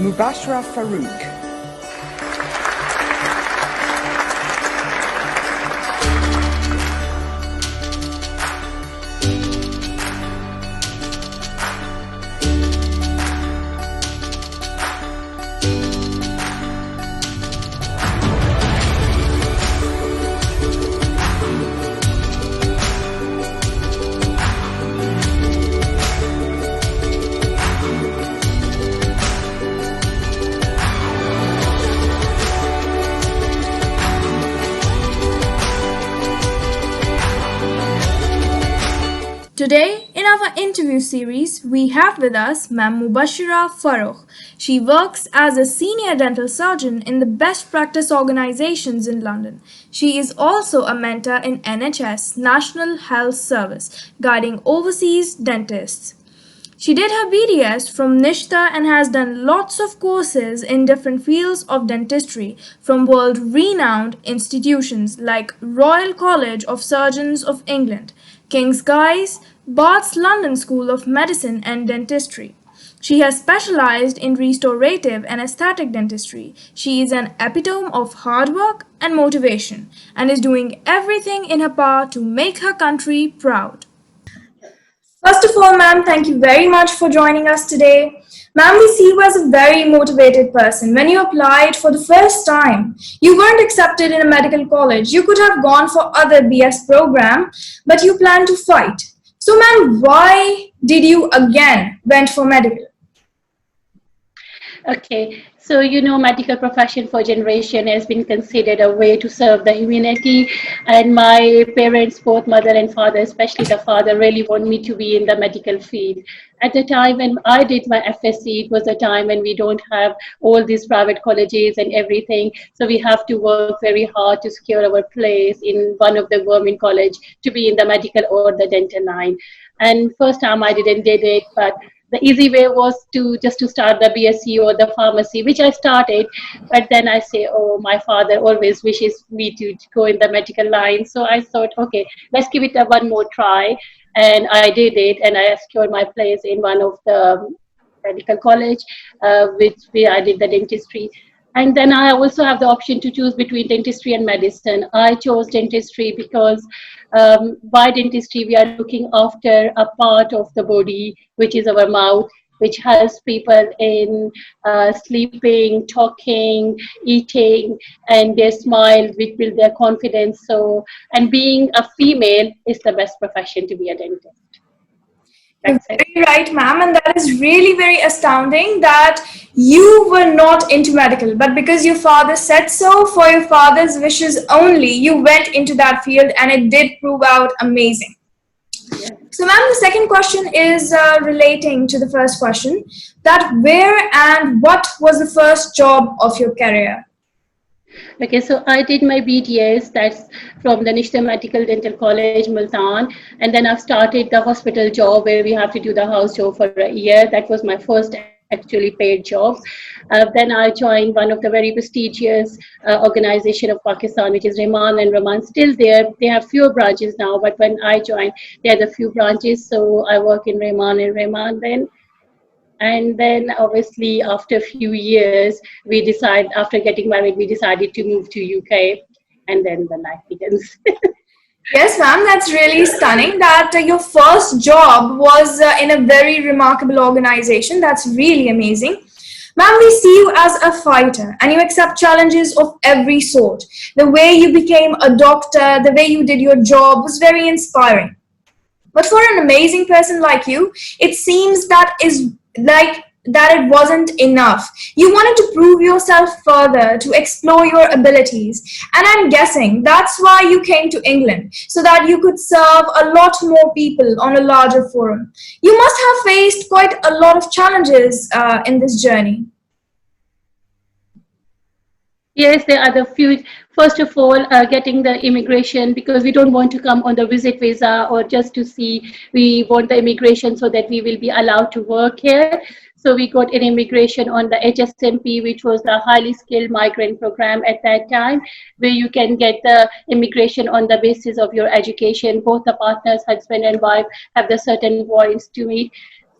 Mubashra Farrukh. Today, in our interview series, we have with us Ma'am Mubashra Farrukh. She works as a senior dental surgeon in the best practice organizations in London. She is also a mentor in NHS National Health Service, guiding overseas dentists. She did her BDS from Nishta and has done lots of courses in different fields of dentistry from world renowned institutions like Royal College of Surgeons of England, King's Guy's, Bath's London School of Medicine and Dentistry. She has specialized in restorative and aesthetic dentistry. She is an epitome of hard work and motivation and is doing everything in her power to make her country proud. First of all, ma'am, thank you very much for joining us today. Ma'am, we see you as a very motivated person. When you applied for the first time, you weren't accepted in a medical college. You could have gone for other BS program, but you planned to fight. So, ma'am, why did you again went for medical? Okay, so medical profession for generation has been considered a way to serve the humanity, and my parents, both mother and father, especially the father, really want me to be in the medical field. At the time when I did my FSC, it was a time when we don't have all these private colleges and everything, so we have to work very hard to secure our place in one of the government college to be in the medical or the dental line. And first time I didn't did it, but the easy way was to just to start the BSc or the pharmacy, which I started. But then I say, oh, my father always wishes me to go in the medical line. So I thought, okay, let's give it a one more try. And I did it, and I secured my place in one of the medical college, where I did the dentistry. And then I also have the option to choose between dentistry and medicine. I chose dentistry because by dentistry, we are looking after a part of the body, which is our mouth, which helps people in sleeping, talking, eating, and their smile, which build their confidence. So, and being a female is the best profession to be a dentist. That's very right, ma'am, and that is really very astounding that you were not into medical, but because your father said so, for your father's wishes only, you went into that field, and it did prove out amazing. Yeah. So, ma'am, the second question is relating to the first question, that where and what was the first job of your career? Okay, so I did my BDS, that's from the Nishta Medical Dental College, Multan, and then I've started the hospital job where we have to do the house job for a year. That was my first actually paid job. Then I joined one of the very prestigious organization of Pakistan, which is Rahman and Rahman. Still there, they have fewer branches now, but when I joined, they had a few branches, so I work in Rahman and Rahman then. And then obviously after a few years, after getting married, we decided to move to UK, and then the life begins. Yes, ma'am, that's really stunning that your first job was in a very remarkable organization. That's really amazing. Ma'am, we see you as a fighter and you accept challenges of every sort. The way you became a doctor, the way you did your job was very inspiring. But for an amazing person like you, it seems that it wasn't enough. You wanted to prove yourself further, to explore your abilities. And I'm guessing that's why you came to England, so that you could serve a lot more people on a larger forum. You must have faced quite a lot of challenges in this journey. Yes, there are the few. First of all, getting the immigration, because we don't want to come on the visit visa or just to see. We want the immigration so that we will be allowed to work here. So we got an immigration on the HSMP, which was the highly skilled migrant program at that time, where you can get the immigration on the basis of your education. Both the partners, husband and wife, have the certain points to meet.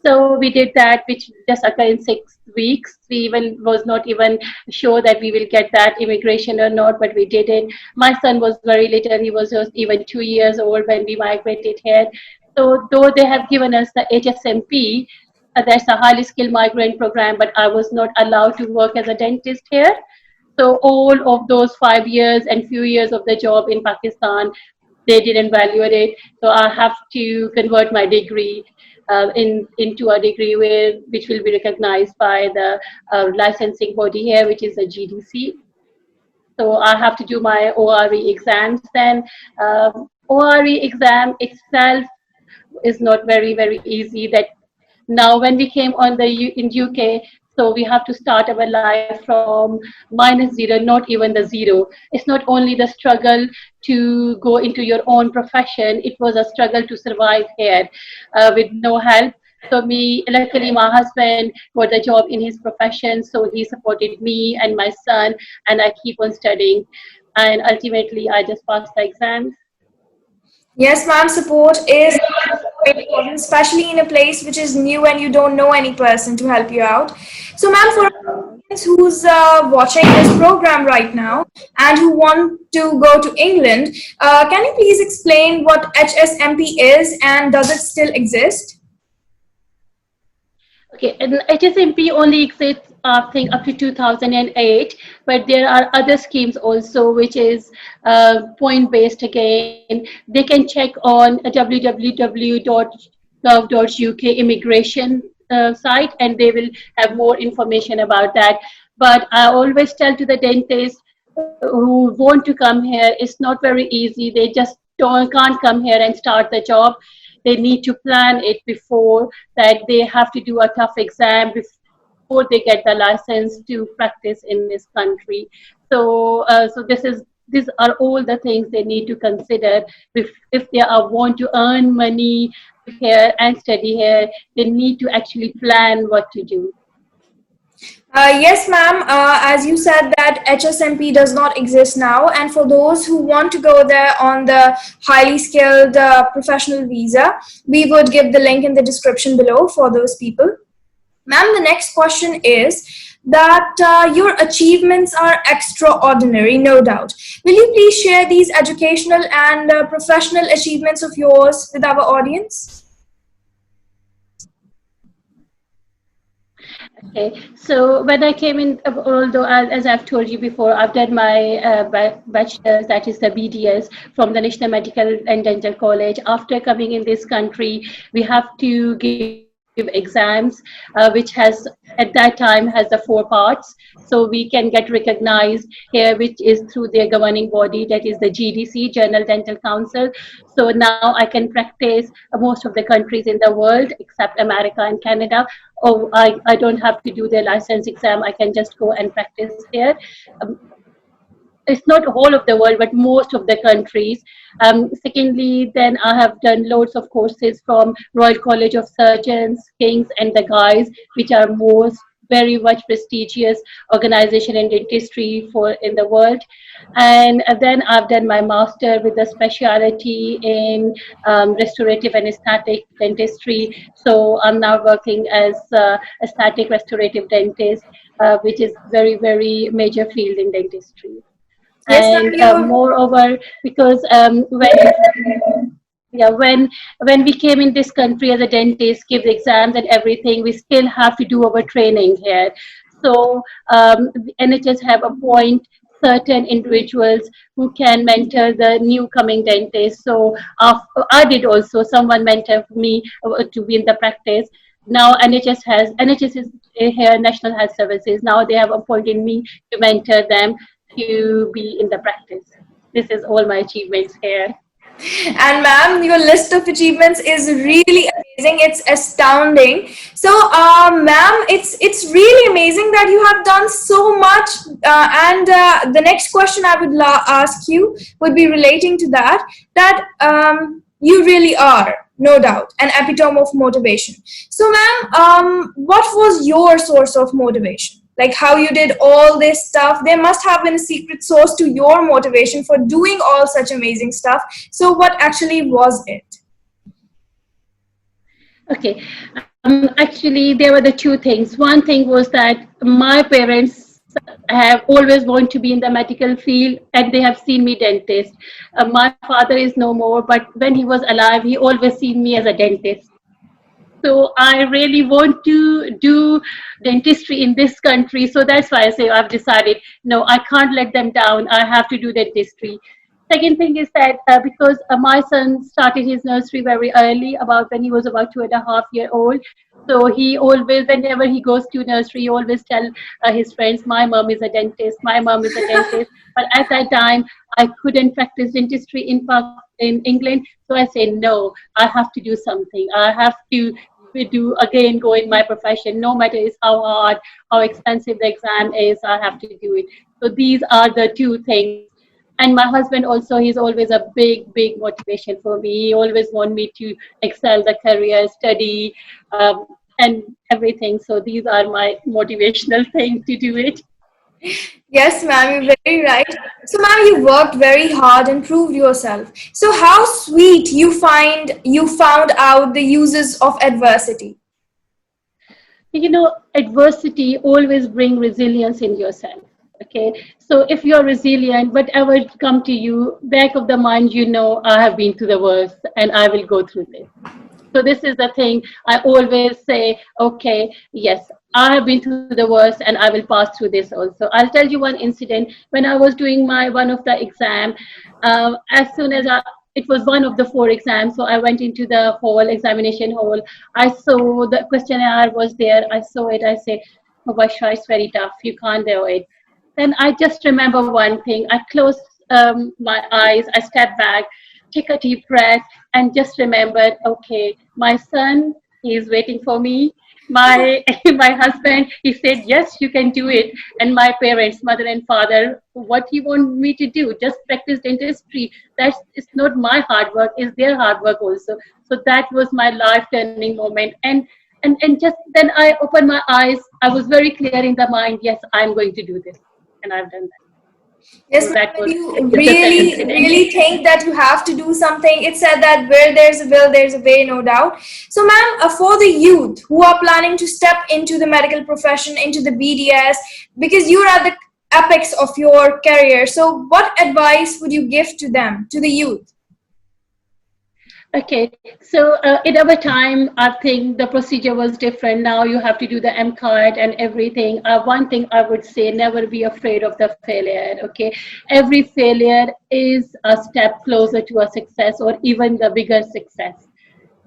So we did that, which just occurred in 6 weeks. We even was not even sure that we will get that immigration or not, but we did it. My son was very little; he was just even 2 years old when we migrated here. So though they have given us the HSMP, that's a highly skilled migrant program, but I was not allowed to work as a dentist here. So all of those 5 years and few years of the job in Pakistan, they didn't value it. So I have to convert my degree into a degree which will be recognized by the licensing body here, which is a GDC. So I have to do my ORE exams. Then ORE exam itself is not very easy. That now when we came on in UK, so we have to start our life from -0, not even the zero. It's not only the struggle to go into your own profession, it was a struggle to survive here with no help. So luckily my husband got the job in his profession, so he supported me and my son, and I keep on studying, and ultimately I just passed the exams. Yes, ma'am, support is very important, especially in a place which is new and you don't know any person to help you out. So, ma'am, for our audience who's watching this program right now and who want to go to England, can you please explain what HSMP is and does it still exist? Okay, and HSMP only exists, I think, up to 2008, but there are other schemes also, which is point-based again. They can check on www.gov.uk immigration site, and they will have more information about that. But I always tell to the dentists who want to come here, it's not very easy. They just can't come here and start the job. They need to plan it before, that they have to do a tough exam before they get the license to practice in this country. So these are all the things they need to consider if they want to earn money here and study here. They need to actually plan what to do. Yes, ma'am. As you said that HSMP does not exist now, and for those who want to go there on the highly skilled professional visa, we would give the link in the description below for those people. Ma'am, the next question is that your achievements are extraordinary, no doubt. Will you please share these educational and professional achievements of yours with our audience? Okay, so when I came in, although as I've told you before, I've done my bachelor's, that is the BDS, from the National Medical and Dental College. After coming in this country, we have to give exams, which has at that time has the 4 parts. So we can get recognized here, which is through their governing body, that is the GDC, Journal Dental Council. So now I can practice most of the countries in the world except America and Canada. Oh, I don't have to do their license exam. I can just go and practice here. It's not whole of the world, but most of the countries. Secondly, then I have done loads of courses from Royal College of Surgeons, Kings, and the Guys, which are most very much prestigious organization in dentistry for in the world. And then I've done my master with a specialty in restorative and aesthetic dentistry. So I'm now working as aesthetic restorative dentist, which is very major field in dentistry. Yes, ma'am. And You moreover, because when we came in this country as a dentist, give exams and everything, we still have to do our training here. So the NHS have appoint certain individuals who can mentor the new coming dentists. So I did also, someone mentored me to be in the practice. Now NHS is here, National Health Services. Now they have appointed me to mentor them to be in the practice. This is all my achievements here. and ma'am, your list of achievements is really amazing. It's astounding. So, ma'am, it's really amazing that you have done so much. And the next question I would ask you would be relating to that. That you really are, no doubt, an epitome of motivation. So, ma'am, what was your source of motivation? Like how you did all this stuff, there must have been a secret source to your motivation for doing all such amazing stuff. So what actually was it? Okay. Actually, there were the two things. One thing was that my parents have always wanted to be in the medical field, and they have seen me dentist. My father is no more, but when he was alive, he always seen me as a dentist. So I really want to do dentistry in this country. So that's why I say I've decided, no, I can't let them down. I have to do dentistry. Second thing is that because my son started his nursery very early, about when he was about 2.5 year old. So he always, whenever he goes to nursery, he always tell his friends, "My mom is a dentist. My mom is a dentist." But at that time, I couldn't practice dentistry in England. So I say, no, I have to do something. I have to do again, go in my profession, no matter is how hard, how expensive the exam is, I have to do it. So these are the two things. And my husband also, he's always a big motivation for me. He always want me to excel the career, study, and everything. So these are my motivational things to do it. Yes, ma'am, you're very right. So, ma'am, you worked very hard and proved yourself. So, how sweet you found out the uses of adversity. Adversity always bring resilience in yourself. Okay, so if you're resilient, whatever come to you, back of the mind, I have been through the worst and I will go through this. So this is the thing I always say, okay, yes, I have been through the worst and I will pass through this also. I'll tell you one incident. When I was doing my one of the exam, as soon as it was one of the four exams, so I went into the hall, examination hall. I saw the questionnaire was there. I saw it. I say, Mubashra, it's very tough. You can't do it. Then I just remember one thing. I closed my eyes. I stepped back, took a deep breath, and just remembered, okay, my son, he is waiting for me. My my husband, he said, yes, you can do it. And my parents, mother and father, what you want me to do? Just practice dentistry. That's it's not my hard work, it's their hard work also. So that was my life turning moment. And just then I opened my eyes. I was very clear in the mind, yes, I'm going to do this. And I've done that. Yes, So ma'am, that and was you just an really, incident. really think that you have to do something. It said that where there's a will, there's a way, no doubt. So, ma'am, for the youth who are planning to step into the medical profession, into the BDS, because you're at the apex of your career, so what advice would you give to them, to the youth? Okay, so in our time, I think the procedure was different. Now you have to do the MCAT and everything. One thing I would say, never be afraid of the failure. Okay, every failure is a step closer to a success or even the bigger success.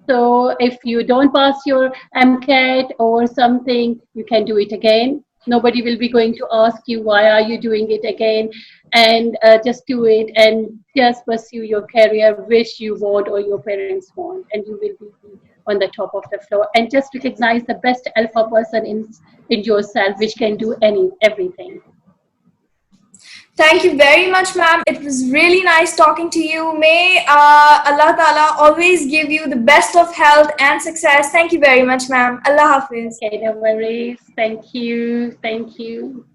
So if you don't pass your MCAT or something, you can do it again. Nobody will be going to ask you why are you doing it again, and just do it and just pursue your career which you want or your parents want, and you will be on the top of the floor. And just recognize the best alpha person in yourself, which can do everything. Thank you very much, ma'am. It was really nice talking to you. May Allah Ta'ala always give you the best of health and success. Thank you very much, ma'am. Allah Hafiz. Okay, no worries. Thank you. Thank you.